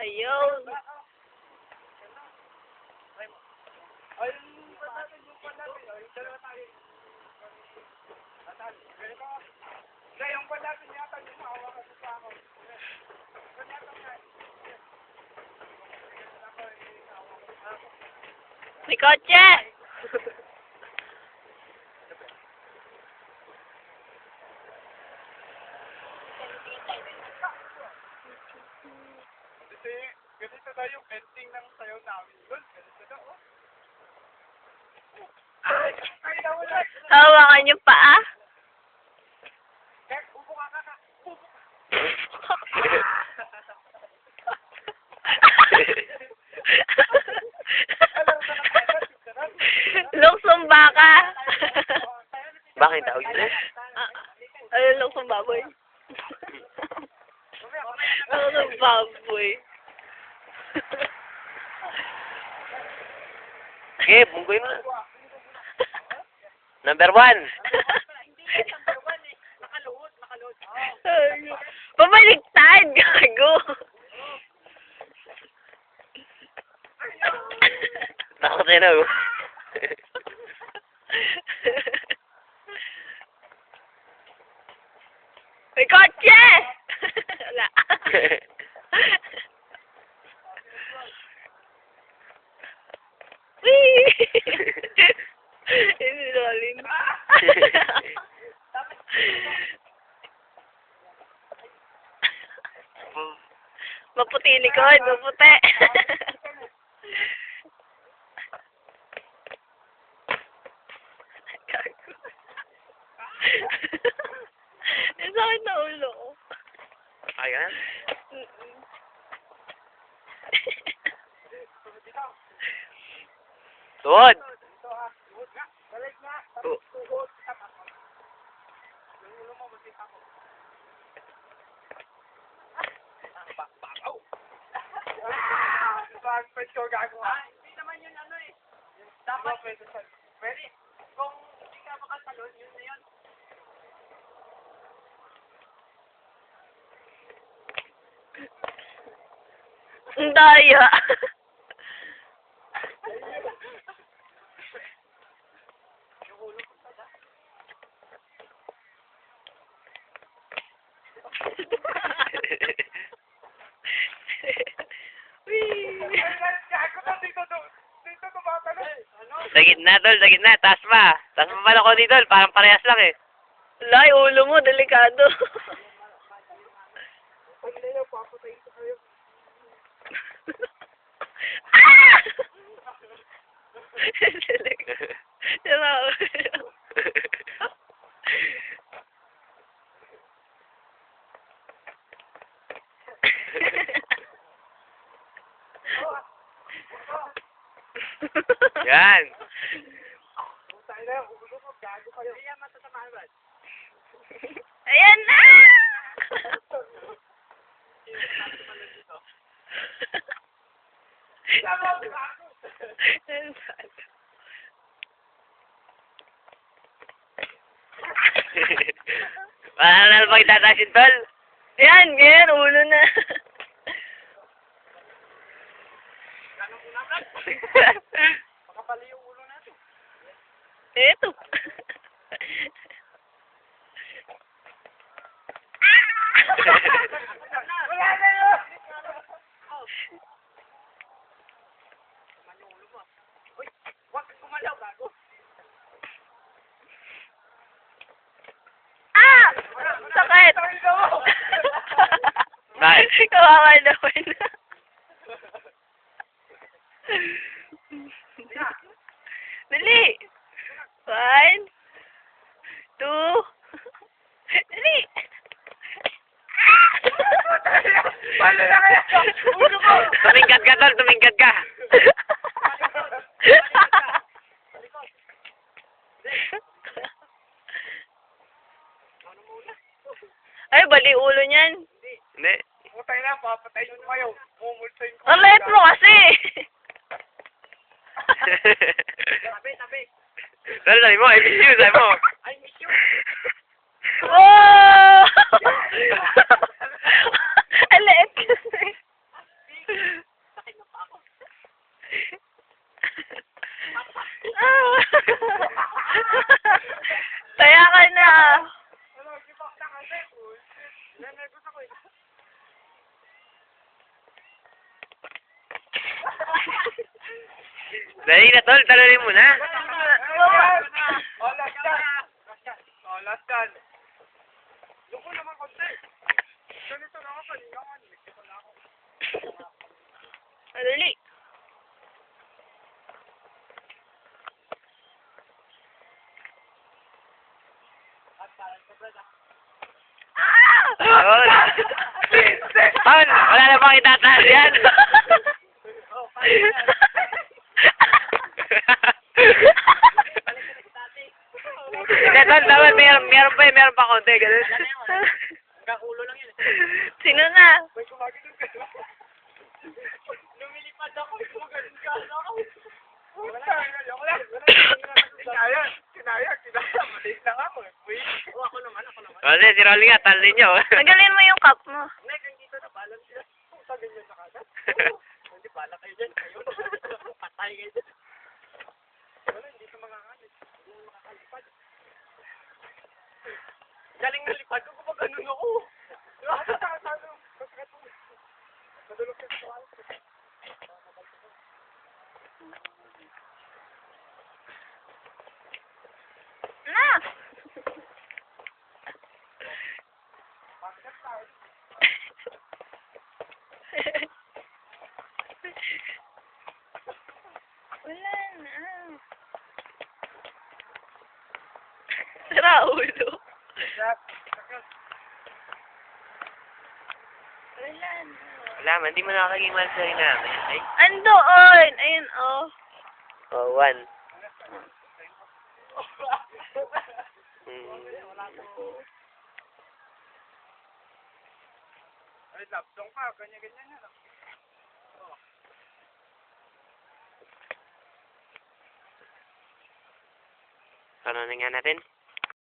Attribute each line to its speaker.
Speaker 1: Ayun. May kotse!
Speaker 2: Ganito na yung ending ng sayaw namin. Ganito na, oh.
Speaker 1: Hawakan niyo pa, ah?
Speaker 2: Upo ka ka. Upo
Speaker 1: Luksong baka.
Speaker 3: Bakit tawag yun?
Speaker 1: Ayun, luksong baboy. Luksong baboy.
Speaker 3: Sige, bunggoy mo na. Number 1.
Speaker 1: Pabaliktad, gago.
Speaker 3: Takot na yun.
Speaker 1: May kotse! Wala. Whee! Hindi rolling. Maputi likod, maputi. Ang sakit na ulo ko.
Speaker 3: Ayan. Tuhod.
Speaker 2: Hindi naman yun ano eh. Dapat pwede. Kung hindi ka makatalon, yun na yun.
Speaker 1: Ang daya.
Speaker 3: Sa gitna, tol. Sa gitna. Taas pa. Taas pa pala ko dito. Parang parehas lang eh.
Speaker 1: Wala, yung ulo mo, delikado. Ah!
Speaker 3: Yan.
Speaker 1: Ayan na!
Speaker 3: Wala na bang itatasin, tol?
Speaker 1: Ayan, ganyan, ulo na.
Speaker 2: Makapali yung ulo natin.
Speaker 1: Eto.
Speaker 2: Wala na yun! Uy, wag kumalaw, gago.
Speaker 1: Ah! Sakit!
Speaker 3: Bakit?
Speaker 1: Kawawa naman. Dali! 1, 2, dali!
Speaker 2: Paano na kaya? Ulo mo!
Speaker 3: Tumingkad ka, tol. Tumingkad ka.
Speaker 1: Ay, bali ulo niyan.
Speaker 3: Hindi.
Speaker 2: Putay na, papatay yun kayo. Mumulsayin ko.
Speaker 1: Ang liit mo kasi.
Speaker 2: Tabi.
Speaker 3: Tol, sabi mo. I miss you. Sabi mo.
Speaker 2: I miss you.
Speaker 1: Oh! Ang liit kasi. na.
Speaker 2: Ano, gibak na kasi. Nervous ako eh.
Speaker 3: Dali na, tol. Talunin mo na.
Speaker 2: Oh, last dance. Oh, last dance. Loko naman konti. Ganito na ako kanina. Nagsipa na ako.
Speaker 1: Madali.
Speaker 3: Tol. Tol, wala na bang itataas yan? Hindi, tol, dapat meron pa konti, ganun.
Speaker 2: Hanggang ulo lang yun.
Speaker 1: Sino na?
Speaker 2: May gumagano'n ka lang. Lumilipad ako. Gumagano'n ka lang. Wala. Kinaya. Maliit lang ako eh. Wait. Ako naman.
Speaker 3: Kasi si Rolly nga, talin niyo.
Speaker 1: Tagalin mo yung cup mo.
Speaker 2: Next, dito na balance sila. Puta, ganyan na kagad. Hindi, bala kayo dyan. Kayo. Patay kayo dyan. Wala, hindi ka makakalit. Hindi mo makakalipad. Galing na lipad ko, kapag ganun ako. Madulog ka sa wala.
Speaker 1: Na! Wala na. Sira ulo. Wala na.
Speaker 3: Wala man, di mo nakakaging mahal sa rin namin. Ay,
Speaker 1: Andoon! Ayun, oh.
Speaker 3: oh, 1.
Speaker 2: Ay, love song pa. Ganyan-ganyan na.
Speaker 3: Ano na nga natin?